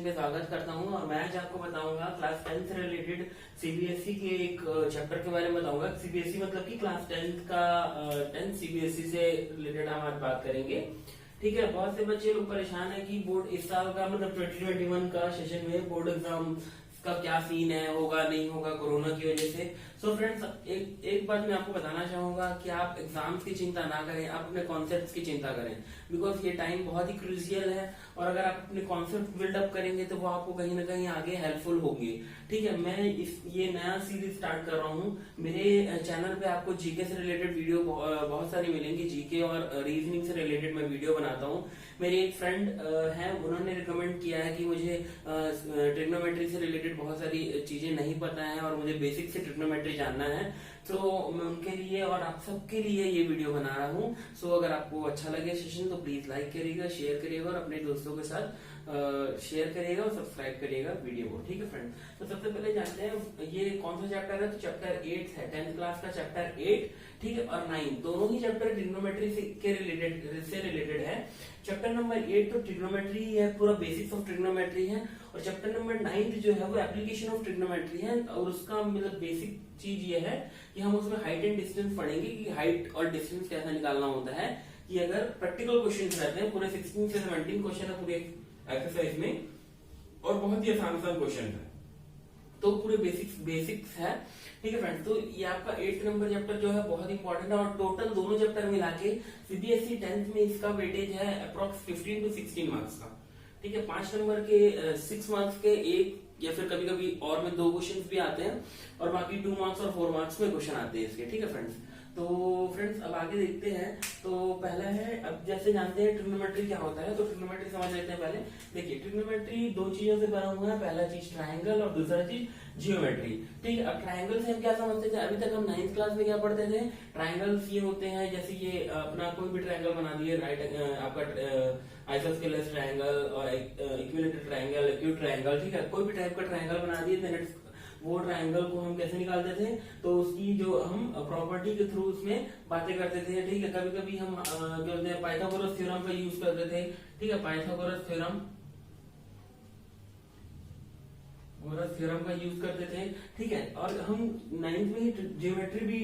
पे स्वागत करता हूँ। और मैं आज आपको बताऊंगा क्लास 10 से रिलेटेड सीबीएसई के एक चैप्टर के बारे में बताऊंगा। सीबीएसई मतलब कि क्लास 10 का 10 सीबीएसई से रिलेटेड हम आज बात करेंगे। ठीक है, बहुत से बच्चे लोग परेशान है कि बोर्ड इस साल का मतलब 2021 का सेशन में बोर्ड एग्जाम का क्या सीन है, होगा नहीं होगा कोरोना की वजह से। सो फ्रेंड्स, एक बात मैं आपको बताना चाहूंगा कि आप एग्जाम्स की चिंता ना करें, आप अपने कॉन्सेप्ट्स की चिंता करें, बिकॉज ये टाइम बहुत ही क्रूशियल है। और अगर आप अपने कॉन्सेप्ट बिल्डअप करेंगे तो वो आपको कहीं ना कहीं आगे हेल्पफुल होंगे। ठीक है, मैं ये नया सीरीज स्टार्ट कर रहा हूँ। मेरे चैनल पे आपको जीके से रिलेटेड वीडियो बहुत सारी मिलेंगी। जीके और रीजनिंग से रिलेटेड मैं वीडियो बनाता हूँ। मेरे एक फ्रेंड है, उन्होंने रिकमेंड किया है कि मुझे ट्रिग्नोमेट्री से रिलेटेड बहुत सारी चीजें नहीं पता है और मुझे बेसिक से ट्रिग्नोमेट्री जानना है। तो मैं उनके लिए और आप सबके लिए ये वीडियो बना रहा हूँ। सो अगर आपको अच्छा लगे सेशन तो प्लीज लाइक करिएगा, शेयर करिएगा और अपने दोस्तों के साथ शेयर करिएगा और सब्सक्राइब करिएगा वीडियो को। ठीक है फ्रेंड, तो सबसे पहले जानते हैं ये कौन सा चैप्टर है। तो चैप्टर 8 है, 10th क्लास का चैप्टर 8। ठीक है, और 9 दोनों ही चैप्टर ट्रिग्नोमेट्री से रिलेटेड है। चैप्टर नंबर 8 तो ट्रिग्नोमेट्री है, पूरा बेसिक्स ऑफ ट्रिग्नोमेट्री है। और चैप्टर नंबर 9 जो है वो एप्लीकेशन ऑफ ट्रिग्नोमेट्री है। और उसका मतलब बेसिक चीज ये है कि हम उसमें हाइट एंड डिस्टेंस पढ़ेंगे कि हाइट और डिस्टेंस कैसा निकालना होता है। कि अगर प्रैक्टिकल क्वेश्चन रहते हैं, पूरे 16 से 17 क्वेश्चन है पूरे एक्सरसाइज में, और बहुत ही आसान क्वेश्चन है, तो पूरे बेसिक्स है। ठीक है फ्रेंड्स, तो ये आपका 8 नंबर चैप्टर जो है बहुत इंपॉर्टेंट है। और टोटल दोनों चैप्टर मिला के सीबीएसई 10th में इसका वेटेज है अप्रोक्स 15 to 16 मार्क्स का। ठीक है, 5 नंबर के 6 मार्क्स के एक या फिर कभी कभी और में 2 क्वेश्चन भी आते हैं, और बाकी 2 मार्क्स और 4 मार्क्स में क्वेश्चन आते हैं इसके। ठीक है फ्रेंड्स, तो फ्रेंड्स अब आगे देखते हैं। तो पहला है, अब जैसे जानते हैं ट्रिग्नोमेट्री क्या होता है, तो ट्रिग्नोमेट्री समझ लेते हैं पहले। देखिए, ट्रिग्नोमेट्री 2 चीजों से बना हुआ है। पहला चीज ट्रायंगल और दूसरा चीज जियोमेट्री। ठीक है, अब ट्रायंगल से हम क्या समझते थे, अभी तक हम 9th क्लास में क्या पढ़ते थे। ट्रायंगल्स ये होते हैं, जैसे ये अपना कोई भी ट्रायंगल बना दिए, राइट, आपका आइसोस्केलस ट्रायंगल और इक्विलेटरल ट्रायंगल, एक्यूट ट्रायंगल। ठीक है, कोई भी टाइप का ट्रायंगल बना दिए, देन वो ट्रायंगल को हम कैसे निकालते थे, तो उसकी जो हम प्रॉपर्टी के थ्रू उसमें बातें करते थे। ठीक है, कभी कभी हम जो है पाइथागोरस थ्योरम का यूज करते थे। ठीक है, पाइथागोरस थ्योरम का यूज करते थे। ठीक है, और हम 9th में ही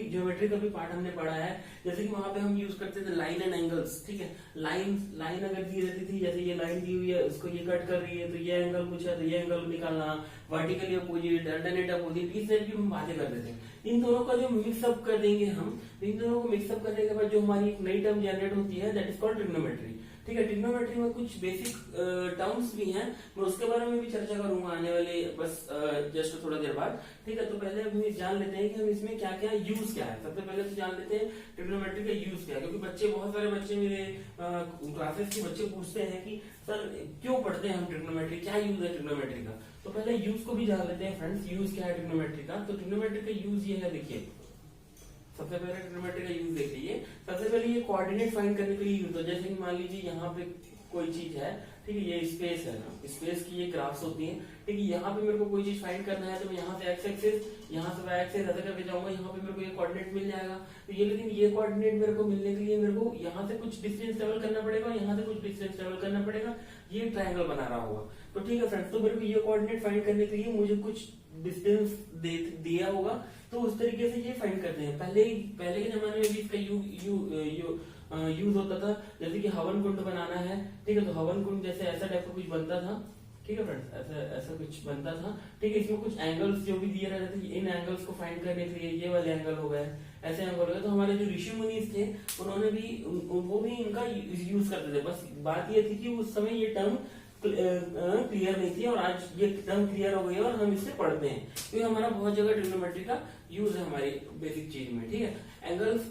ज्योमेट्री का भी पार्ट हमने पढ़ा है। जैसे कि वहां पे हम यूज करते थे लाइन एंड एंगल्स। ठीक है, लाइन अगर दी रहती थी, जैसे ये लाइन दी हुई है, उसको ये कट कर रही है, तो ये एंगल कुछ है, तो ये एंगल निकालना, वर्टिकली अपोजिट, अल्टरनेट अपोजिट, इस टाइप की हम बातें करते थे। इन दोनों का जो मिक्सअप कर देंगे हम, इन दोनों को मिक्सअप करने के बाद जो हमारी एक नई टर्म जनरेट होती है, दैट इज कॉल्ड ट्रिग्नोमेट्री। ठीक है, ट्रिग्नोमेट्री में कुछ बेसिक टर्म्स भी हैं, मैं उसके बारे में भी चर्चा करूंगा आने वाले बस जस्ट थोड़ा देर बाद। ठीक है, तो पहले हम जान लेते हैं कि हम इसमें क्या क्या यूज क्या है। सबसे पहले तो जान लेते हैं ट्रिग्नोमेट्री का यूज क्या है, क्योंकि बहुत सारे बच्चे मेरे क्लासेस के बच्चे पूछते हैं कि सर क्यों पढ़ते हैं हम ट्रिग्नोमेट्री, क्या यूज है ट्रिग्नोमेट्री का। तो पहले यूज को भी जान लेते हैं फ्रेंड्स, यूज क्या है ट्रिग्नोमेट्री का। तो ट्रिग्नोमेट्री का यूज ये है, देखिए सबसे पहले ट्रिग्नोमेट्री का यूज देख लीजिए। सबसे पहले ये कोऑर्डिनेट फाइंड करने के लिए यूज होता है। जैसे मान लीजिए यहाँ पे कोई चीज है, ठीक है, ये स्पेस है ना, स्पेस की ये ग्राफ्स होती हैं। ठीक है, यहाँ पे मेरे को कोई चीज फाइंड करना है, तो मैं यहाँ से एक्स एक्सिस, यहाँ से वाई एक्सिस ऐसे करके जाऊंगा, यहाँ पे मेरे को ये कोऑर्डिनेट मिल जाएगा। तो ये, लेकिन ये कोऑर्डिनेट मेरे को मिलने के लिए मेरे को यहाँ से कुछ डिस्टेंस ट्रेवल करना पड़ेगा, यहाँ से कुछ डिस्टेंस ट्रेवल करना पड़ेगा, ये ट्रायंगल बना रहा होगा। तो ठीक है फ्रेंड्स, तो मेरे को ये कोऑर्डिनेट फाइंड करने के लिए मुझे कुछ डिस्टेंस दिया होगा, तो उस तरीके से ये फाइंड करते हैं। पहले के जमाने में भी इसका यूज होता था। जैसे कि हवन कुंड बनाना है, ठीक है, तो हवन कुंड जैसे ऐसा टाइप का कुछ बनता था। ठीक है फ्रेंड्स, ऐसा कुछ बनता था। ठीक है, इसमें कुछ एंगल्स जो भी दिए रहते थे, इन एंगल्स को फाइंड करने के लिए ये वाले एंगल हो गए, ऐसे एंगल हो गए। तो हमारे जो ऋषि मुनीस थे, उन्होंने भी वो भी इनका यूज करते थे। बस बात ये थी कि उस समय ये टर्म क्लियर नहीं थी, और आज ये टर्म क्लियर हो गई है और हम इससे पढ़ते हैं, क्योंकि हमारा बहुत जगह ट्रिग्नोमेट्री का यूज है हमारी बेसिक चीज में। ठीक है, एंगल्स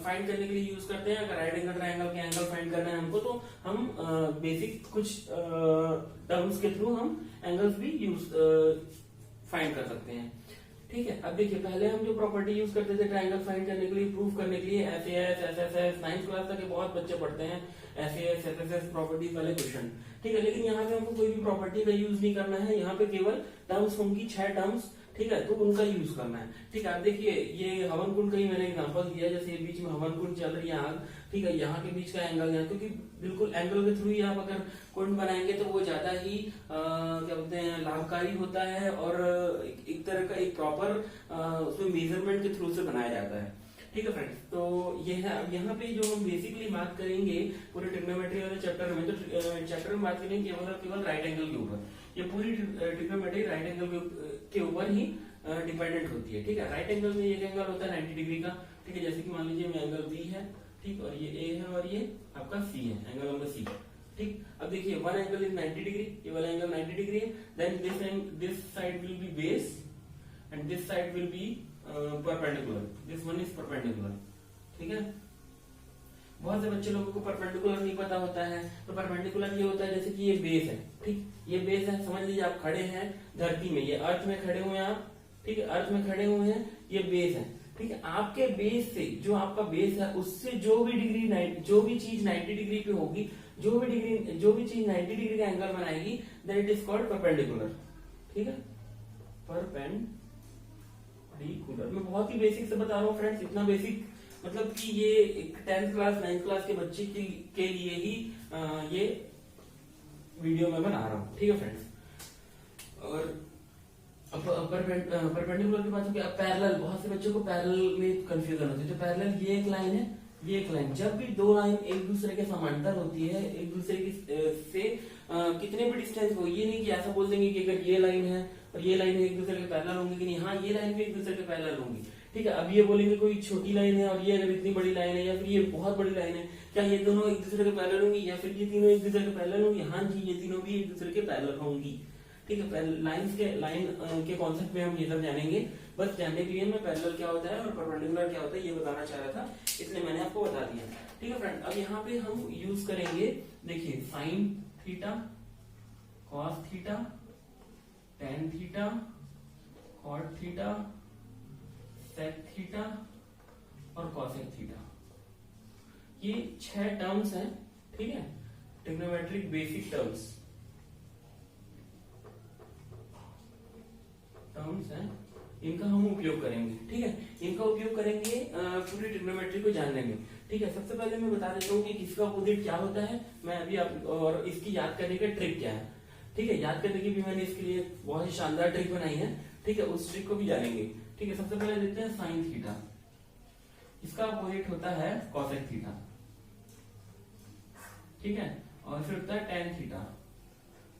फाइंड करने के लिए यूज करते हैं। अगर राइट एंगल ट्रायंगल के एंगल फाइंड करना है हमको, तो हम बेसिक कुछ टर्म्स के थ्रू हम एंगल्स भी यूज फाइंड कर सकते हैं। ठीक है, अब देखिए पहले हम जो प्रॉपर्टी यूज करते थे ट्रायंगल फाइंड करने के लिए, प्रूफ करने के लिए, एसएएस, एसएसएस, 9th क्लास तक के बहुत बच्चे पढ़ते हैं एसएएस, एसएसएस प्रॉपर्टीज वाले क्वेश्चन। ठीक है, लेकिन यहाँ पे हमको कोई भी प्रॉपर्टी का यूज नहीं करना है। यहाँ पे केवल टर्म्स होंगी, 6 टर्म्स, ठीक है, तो उनका यूज करना है। ठीक है, आप देखिए ये हवन कुंड का ही मैंने एग्जांपल दिया, जैसे ये बीच में हवन कुंड चल रही है आग, ठीक है, यहाँ के बीच का एंगल यहाँ, क्योंकि बिल्कुल एंगल के थ्रू ही आप अगर कुंड बनाएंगे तो वो ज्यादा ही क्या बोलते हैं लाभकारी होता है, और एक तरह का एक प्रॉपर उसमें मेजरमेंट के थ्रू से बनाया जाता है। ठीक है फ्रेंड्स, तो ये है। अब यहाँ पे जो हम बेसिकली बात करेंगे पूरे ट्रिग्नोमेट्री वाले चैप्टर में, तो चैप्टर में बात करेंगे केवल और केवल राइट एंगल के ऊपर। ये पूरी ट्रिग्नोमेट्री राइट एंगल के ऊपर ही डिपेंडेंट होती है। ठीक है, राइट एंगल में एक एंगल होता है 90 डिग्री का। ठीक है, जैसे कि मान लीजिए एंगल बी है, ठीक, और ये ए है और ये आपका सी है, एंगल नंबर सी। ठीक, अब देखिए वन एंगल इज 90 डिग्री, ये वाला एंगल 90 डिग्री है, then this side will be base and this side will be perpendicular, this one is perpendicular. ठीक है, बहुत से बच्चे लोगों को परपेंडिकुलर नहीं पता होता है, तो परपेंडिकुलर ये होता है जैसे कि ये बेस है, ठीक, ये बेस है, समझ लीजिए आप खड़े हैं धरती में, ये अर्थ में खड़े हुए हैं आप, ठीक है, अर्थ में खड़े हुए हैं, ये बेस है। ठीक है, आपके बेस से जो आपका बेस है उससे जो भी चीज 90 डिग्री पे होगी, जो भी चीज 90 डिग्री का एंगल बनाएगी, then it is called perpendicular. ठीक है, परपेंडिकुलर। मैं बहुत ही बेसिक से बता रहा हूँ फ्रेंड्स, इतना बेसिक मतलब कि ये 10th क्लास 9th क्लास के बच्चे के लिए ही ये वीडियो मैं बना रहा हूँ। ठीक है फ्रेंड्स, और परपेंडिकुलर की बात होगी। अब पैरेलल, बहुत से बच्चों को पैरेलल में कंफ्यूजन होती है। तो पैरेलल ये एक लाइन है, ये एक लाइन, जब भी दो लाइन एक दूसरे के समांतर होती है, एक दूसरे की से कितने भी डिस्टेंस हो, ये नहीं कि ऐसा बोल देंगे कि अगर ये लाइन है और ये लाइन एक दूसरे के पैरेलल होंगी कि नहीं, हाँ ये लाइन भी एक दूसरे के पैरेलल होंगी। ठीक है, अब ये बोलेंगे कोई छोटी लाइन है और ये अगर इतनी बड़ी लाइन है या फिर ये बहुत बड़ी लाइन है, क्या ये दोनों एक दूसरे के पैरेलल होंगी या फिर ये तीनों एक दूसरे के पैरेलल होंगी? हाँ जी, ये तीनों भी एक दूसरे के पैरेलल होंगी। ठीक है, लाइन के कॉन्सेप्ट में हम ये सब जानेंगे। बस जानने के लिए मैं पैरेलल क्या होता है और परपेंडिकुलर क्या होता है ये बताना चाह रहा था, इसलिए मैंने आपको बता दिया। ठीक है फ्रेंड, अब यहाँ पे हम यूज करेंगे, देखिए sine theta, cos theta, tan theta, cot theta, sec theta और कॉसेक थीटा। ये 6 टर्म्स हैं। ठीक है, ट्रिग्नोमेट्रिक बेसिक टर्म्स हैं, इनका हम उपयोग करेंगे। ठीक है, इनका उपयोग करेंगे पूरी ट्रिग्नोमेट्री को जानने में। ठीक है, सबसे पहले मैं बता देता हूँ कि किसका अपोजिट क्या होता है, मैं अभी आप और इसकी याद करने का ट्रिक क्या है। ठीक है, याद करने की भी मैंने इसके लिए बहुत ही शानदार ट्रिक बनाई है। ठीक है, उस ट्रिक को भी जानेंगे। ठीक है, सबसे पहले देखते हैं साइन थीटा, इसका अपोजिट होता है कॉसेक थीटा। ठीक है, और फिर होता है टेन थीटा,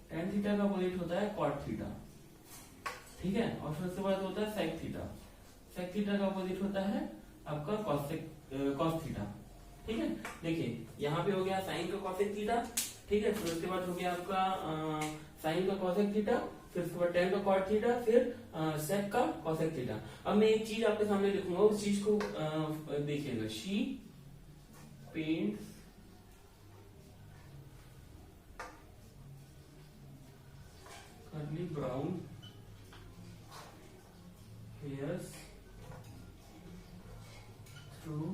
टेन थीटा का अपोजिट होता है कॉट थीटा। ठीक है, और फिर उसके बाद होता है सेक थीटा, सेक थीटा का अपोजिट होता है आपका कॉस थीटा। ठीक है, देखिए यहाँ पे हो गया साइन का कॉसेक थीटा। ठीक है, फिर उसके बाद हो गया आपका साइन का कॉसेक थीटा, फिर उसके बाद टेन का कॉट थीटा, फिर सेक का कॉसेक थीटा। अब मैं एक चीज आपके सामने लिखूंगा, उस चीज को देखिएगा। She paints curly brown hairs through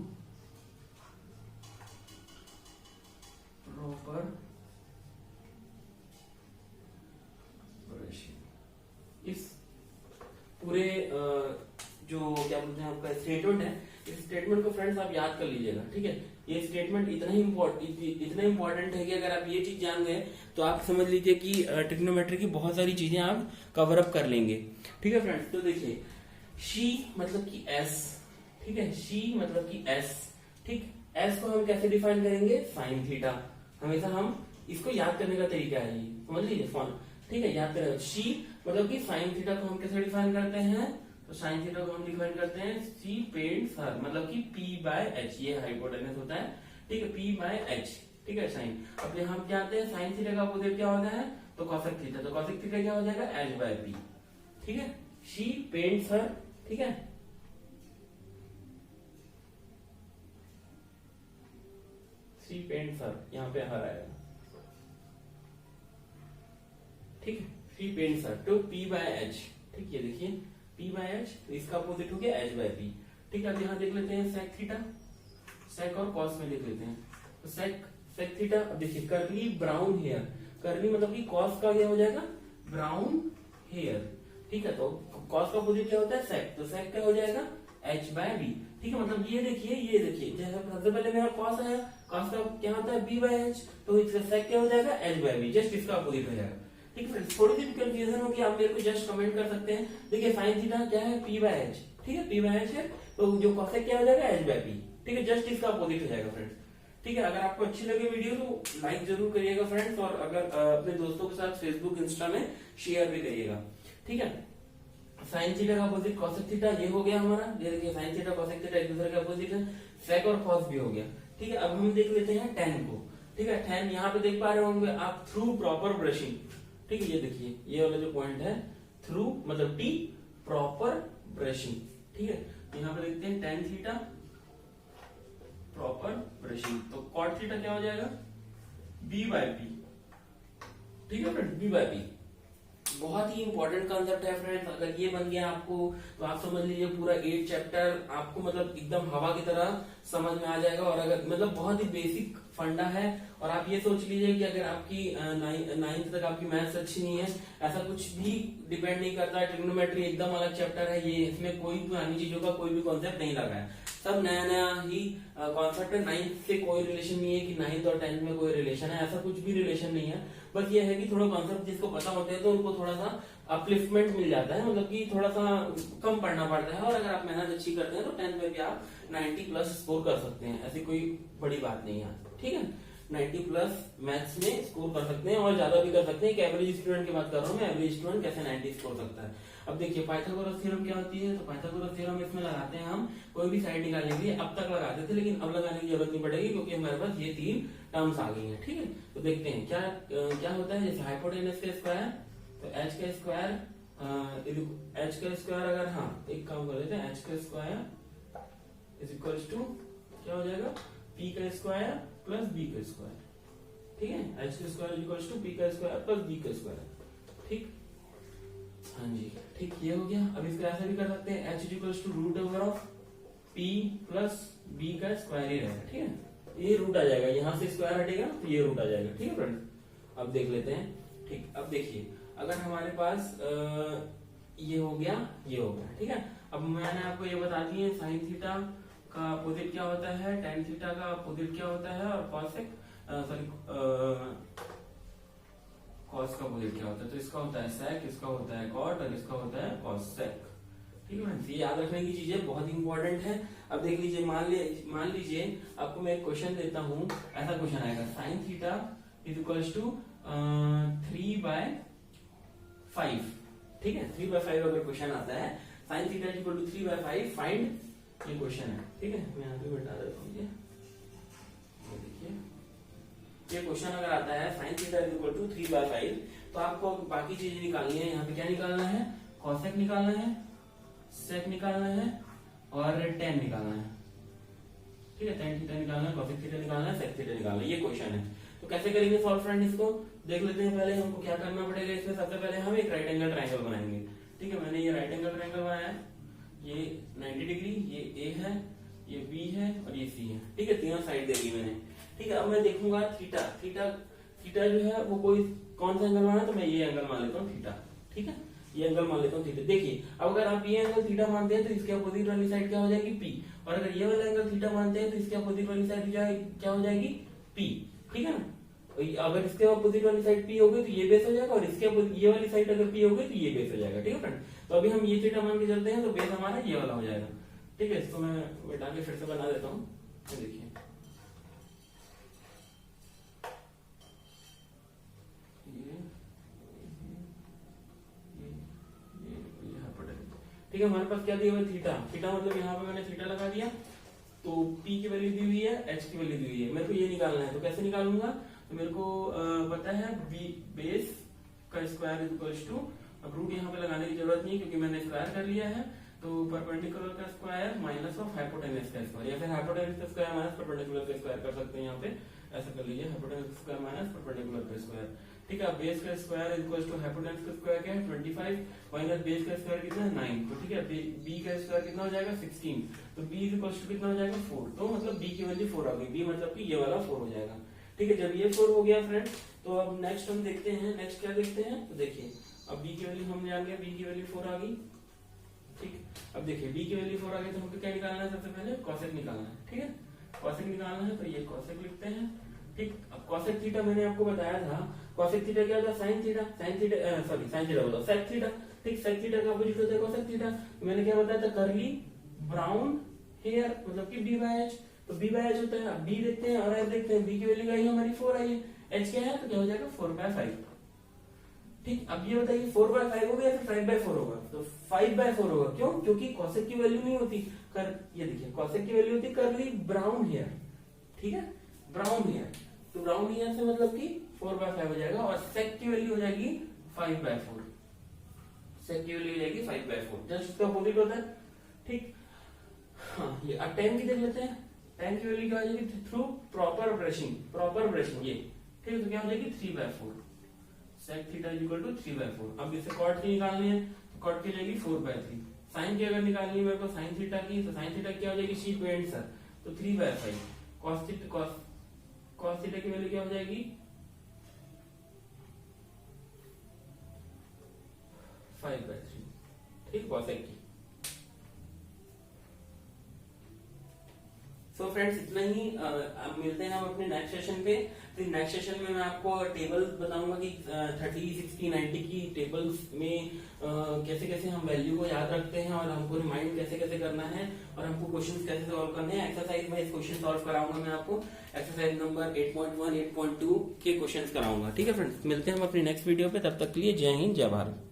proper brushing। इस पूरे जो क्या बोलते हैं आपका स्टेटमेंट है, इस स्टेटमेंट को फ्रेंड्स आप याद कर लीजिएगा। ठीक है, ये स्टेटमेंट इतना इम्पोर्टेंट है कि अगर आप ये चीज जान गए तो आप समझ लीजिए कि ट्रिग्नोमेट्री की बहुत सारी चीजें आप कवर अप कर लेंगे। ठीक है फ्रेंड्स, तो देखिए शी मतलब कि एस, ठीक है, शी मतलब कि एस। ठीक, एस को हम कैसे डिफाइन करेंगे? Sine theta. हमेशा हम इसको याद करने का तरीका है, ये समझ लीजिए फॉर्म। ठीक है, याद करें, शी मतलब कि साइन थीटा को हम कैसे डिफाइन करते हैं? तो साइन थीटा को हम डिफाइन करते हैं सी पेंट्स हर, मतलब कि पी बाय एच, ये हाइपोटेनस होता है। ठीक है, पी बाय एच। ठीक है, साइन। अब हम क्या आते हैं, साइन थीटा का अपोजिट क्या होता है? तो कॉसेक थीटा। तो कॉसेक थीटा क्या हो जाएगा? H by P. ठीक है, शी पेंट्स हर। ठीक है, सी पेंट्स हर, यहाँ पे हर आएगा। ठीक है, सी पेंट्स हर टू पी बाय एच। ठीक है, देखिए पी बाय एच, तो इसका अपोजिट हो गया एच बाय पी। ठीक है, अब यहाँ देख लेते हैं सेक थीटा, सेक और कॉस में देख लेते हैं। तो सेक थीटा, अब देखिए कर्ली ब्राउन हेयर, कर्ली मतलब कि कॉस का क्या हो जाएगा? Brown hair. ठीक है, तो कॉस का अपोजिट क्या होता है सेक, तो सेक क्या हो जाएगा h बाय बी। ठीक है, मतलब ये देखिए जैसे सबसे पहले मेरा कॉस आया, कॉस का क्या होता है b बाय h, तो इसका सेक क्या हो जाएगा h बाय बी, जस्ट इसका अपोजिट हो जाएगा। ठीक है फ्रेंड्स, थोड़ी सी भी कंफ्यूजन होगी आप मेरे को जस्ट कमेंट कर सकते हैं। देखिए साइन थीटा क्या है p बाय h, ठीक है p बाय h है, तो जो कॉसेक क्या हो जाएगा h बाय b। ठीक है, जस्ट इसका अपोजिट हो जाएगा फ्रेंड्स। ठीक है, अगर आपको अच्छी लगे वीडियो तो लाइक जरूर करिएगा फ्रेंड्स, और अगर अपने दोस्तों के साथ फेसबुक इंस्टा में शेयर भी करिएगा। ठीक है, साइन थीटा का अपोजिट कॉसेक थीटा, ये हो गया हमारा। ये देखिए साइन थीटा कॉसेक थीटा एक दूसरे के अपोजिट है, सेक और कॉस भी हो गया। ठीक है, अब हम देख लेते हैं टेन को। ठीक है, टेन यहाँ पे देख पा रहे होंगे आप, थ्रू प्रॉपर ब्रशिंग। ठीक है, ये देखिए ये वाला जो पॉइंट है थ्रू मतलब टी प्रॉपर ब्रशिंग। ठीक है, यहाँ पे देखते हैं टेन थीटा प्रॉपर ब्रशिंग, तो कॉट थीटा क्या हो जाएगा बी बाय पी। ठीक है फ्रेंड, बी बाय पी बहुत ही इंपॉर्टेंट कंसेप्ट है फ्रेंड्स। अगर ये बन गया आपको तो आप समझ लीजिए पूरा 8 चैप्टर आपको मतलब एकदम हवा की तरह समझ में आ जाएगा। और अगर मतलब बहुत ही बेसिक फंडा है, और आप ये सोच लीजिए कि अगर आपकी 9th तक आपकी मैथ्स अच्छी नहीं है, ऐसा कुछ भी डिपेंड नहीं करता है। ट्रिग्नोमेट्री एकदम अलग चैप्टर है ये, इसमें कोई पुरानी चीजों का कोई भी कॉन्सेप्ट नहीं लगा है, सब नया नया ही कॉन्सेप्ट है। 9th से कोई रिलेशन नहीं है कि 9th और 10th में कोई रिलेशन है, ऐसा कुछ भी रिलेशन नहीं है। बस ये है कि थोड़ा कॉन्सेप्ट जिसको पता होते हैं तो उनको थोड़ा सा अपलिफ्टमेंट मिल जाता है, मतलब कि थोड़ा सा कम पढ़ना पड़ता है। और अगर आप मेहनत अच्छी करते हैं तो 10th में भी आप 90 प्लस स्कोर कर सकते हैं, ऐसी कोई बड़ी बात नहीं है। ठीक है, 90 प्लस मैथ्स में स्कोर कर सकते हैं, और ज्यादा भी कर सकते हैं। एक एवरेज स्टूडेंट की बात कर रहा हूँ मैं, एवरेज स्टूडेंट कैसे 90 स्कोर करता है। अब देखिए पाइथागोरस थ्योरम क्या होती है, तो पाइथागोरस थ्योरम इसमें लगाते हैं हम कोई भी साइड निकालने के लिए। अब तक लगाते थे लेकिन अब लगाने की जरूरत नहीं पड़ेगी, क्योंकि हमारे पास ये 3 टर्म्स आ गई हैं। ठीक है, तो देखते हैं क्या होता है। जैसे हाइपोटेनस का स्क्वायर, तो h का स्क्वायर अगर, हाँ एक काम कर लेते हैं, h का स्क्वायर इज इक्वल टू क्या हो जाएगा p का स्क्वायर प्लस b का स्क्वायर। ठीक है, h का स्क्वायर इक्वल टू p का स्क्वायर प्लस b का स्क्वायर। ठीक, हाँ जी ठीक, ये हो गया। अब इसको ऐसा भी कर सकते हैं, h equal to root over of p plus b का स्क्वायर ही रहेगा। ठीक है, ये रूट आ जाएगा, यहाँ से स्क्वायर हटेगा तो ये रूट आ जाएगा। ठीक है फ्रेंड, अब देख लेते हैं। ठीक, अब देखिए अगर हमारे पास ये हो गया, ये हो गया। ठीक है, अब मैंने आपको ये बता दी है साइन थीटा का अपोजिट क्या होता है, टेन थीटा का अपोजिट क्या होता है, और कॉसेक कॉस का अपोजिट क्या होता है। तो इसका होता है सेक, इसका होता है कॉट, और इसका होता है कॉसेक। ठीक है फ्रेंड्स, ये याद रखने की चीजें बहुत इंपॉर्टेंट है। अब देख लीजिए, मान लीजिए आपको मैं एक क्वेश्चन देता हूँ, ऐसा क्वेश्चन आएगा sine theta is equal to 3/5। ठीक है, 3/5 अगर क्वेश्चन आता है, sine theta is equal to 3/5 find, ये क्वेश्चन है। ठीक है, मैं यहाँ पे बता देता हूँ। ये देखिए, ये क्वेश्चन अगर आता है sine theta is equal to 3/5, तो आपको बाकी चीजें निकालनी है। यहाँ पे क्या निकालना है, कॉसेक निकालना है, सेक निकालना है, और टेन निकालना है। ठीक है, टेन थीटा निकालना है, कॉसेक थीटा निकालना है, सेक थीटा निकालना है, ये क्वेश्चन है। तो कैसे करेंगे सॉल्व फ्रेंड, इसको देख लेते हैं। पहले हमको क्या करना पड़ेगा, इसमें सबसे पहले हम एक राइट एंगल ट्रायंगल बनाएंगे। ठीक है, मैंने ये राइट एंगल ट्रायंगल बनाया है, ये 90 डिग्री, ये ए है, ये बी है, और ये सी है। ठीक है, तीनों साइड दे दी मैंने। ठीक है, अब मैं देखूंगा थीटा, थीटा जो है वो कोई कौन सा एंगल माना, तो मैं ये एंगल मान लेता हूँ थीटा। ठीक है, ये एंगल मान लेता हूँ थीटा। देखिए अब अगर आप ये एंगल थीटा मानते हैं तो इसके अपोजिट वाली साइड क्या हो जाएगी पी, और अगर ये वाला एंगल थीटा मानते हैं तो इसके अपोजिट वाली साइड क्या हो जाएगी पी। ठीक है ना, अगर इसके अपोजिट वाली साइड पी होगी तो ये बेस हो जाएगा, और इसके ये वाली साइड अगर पी होगी तो ये बेस हो जाएगा। ठीक है फ्रेंड, तो अभी हम ये थीटा मान के चलते हैं, तो बेस हमारा ये वाला हो जाएगा। ठीक है, इसको मैं बैठा के फिर से बना देता हूँ। देखिए ठीक है, हमारे पास क्या दिया हुआ है थीटा, थीटा मतलब यहाँ पे मैंने थीटा लगा दिया, तो P की वैल्यू दी हुई है, H की वैल्यू दी हुई है। मेरे को ये निकालना है, तो कैसे निकालूंगा, तो मेरे को पता है बेस का स्क्वायर इज इक्वल टू, अब रूट यहाँ पे लगाने की जरूरत नहीं क्योंकि मैंने स्क्वायर कर लिया है, तो परपेंडिकुलर का स्क्वायर माइनस ऑफ हाइपोटेनस का स्क्वायर, या फिर हाइपोटेनस का स्क्वायर माइनस परपेंडिकुलर का स्क्वायर कर सकते हैं। यहाँ पे ऐसा कर लीजिए, हाइपोटेनस का स्क्वायर माइनस परपेंडिकुलर का स्क्वायर। ठीक है, बेस का स्क्वायर इक्वल टू हाइपोटेनस का स्क्वायर क्या है 25 माइनस बेस का स्क्वायर कितना है 9। तो ठीक है, बी का स्क्वायर कितना हो जाएगा 16, तो बी इक्वल टू कितना हो जाएगा 4। तो मतलब बी की वैल्यू 4 आ गई, बी मतलब कि ये वाला 4 हो जाएगा। ठीक है, जब ये 4 हो गया फ्रेंड, तो अब नेक्स्ट हम देखते हैं, नेक्स्ट क्या देखते हैं, तो देखिए अब बी की वैल्यू हम जान गए, बी की वैल्यू 4 आ गई। देखिए b की वैल्यू 4 आ गई तो हमको क्या निकालना है, सबसे पहले कॉसेक निकालना है। ठीक है, कॉसेक निकालना है तो ये कॉसेक लिखते हैं। ठीक, अब कॉसेक थीटा मैंने आपको बताया था, कॉसेक थीटा क्या होता है, साइन थीटा, साइन थीटा बोलो सेक थीटा। ठीक, सेक थीटा का अपोजिट होता है कॉसेक थीटा। मैंने क्या बताया था, करली ब्राउन हेयर मतलब कि b बाय h, तो b बाय h होता है। अब b देखते हैं और h देखते हैं, b की वैल्यू आई हमारी 4 आई है, h क्या है तो क्या हो जाएगा 4/5। ठीक, अब ये बताइए 4/5 होगा या फिर 5/4 होगा, तो 5/4 होगा। क्यों, क्योंकि कॉसेक की वैल्यू नहीं होती कर, ये देखिए कॉसेक की वैल्यू होती करली ब्राउन हेयर। ठीक है, ब्राउन हेयर, तो ब्राउन हेयर से मतलब कि 4/5 हो जाएगा, और सेक की वैल्यू हो जाएगी 5/4। सेक की वैल्यू हो जाएगी 5/4, जस्ट इसका अपोजिट होता है। ठीक, हाँ ये अब tan की देख लेते हैं। tan की वैल्यू क्या हो जाएगी, थ्रू प्रॉपर ब्रशिंग ये। ठीक है, तो क्या हो जाएगी 3/4, sec theta is equal to 3/4। अब इसे कॉट की निकालनी है तो कॉट की हो जाएगी 4/3। साइन की अगर निकालनी है मेरे को साइन थीटा की, तो साइन थीटा क्या हो जाएगी, शीट में आंसर तो 3/5। cos थीटा की वैल्यू क्या हो जाएगी 5/3। ठीक, cosec की। तो फ्रेंड्स इतना ही, अब मिलते हैं हम अपने नेक्स्ट सेशन पे। तो नेक्स्ट सेशन में मैं आपको टेबल बताऊंगा कि 30, 60, 90 की टेबल्स में कैसे कैसे हम वैल्यू को याद रखते हैं, और हमको रिमाइंड कैसे कैसे करना है, और हमको क्वेश्चंस कैसे सॉल्व करने हैं। एक्सरसाइज वाइज क्वेश्चन सॉल्व कराऊंगा मैं आपको, एक्सरसाइज नंबर 8.1, 8.2 के क्वेश्चंस कराऊंगा। ठीक है फ्रेंड्स, मिलते हैं हम अपनी नेक्स्ट वीडियो पे, तब तक के लिए जय हिंद जय भारत।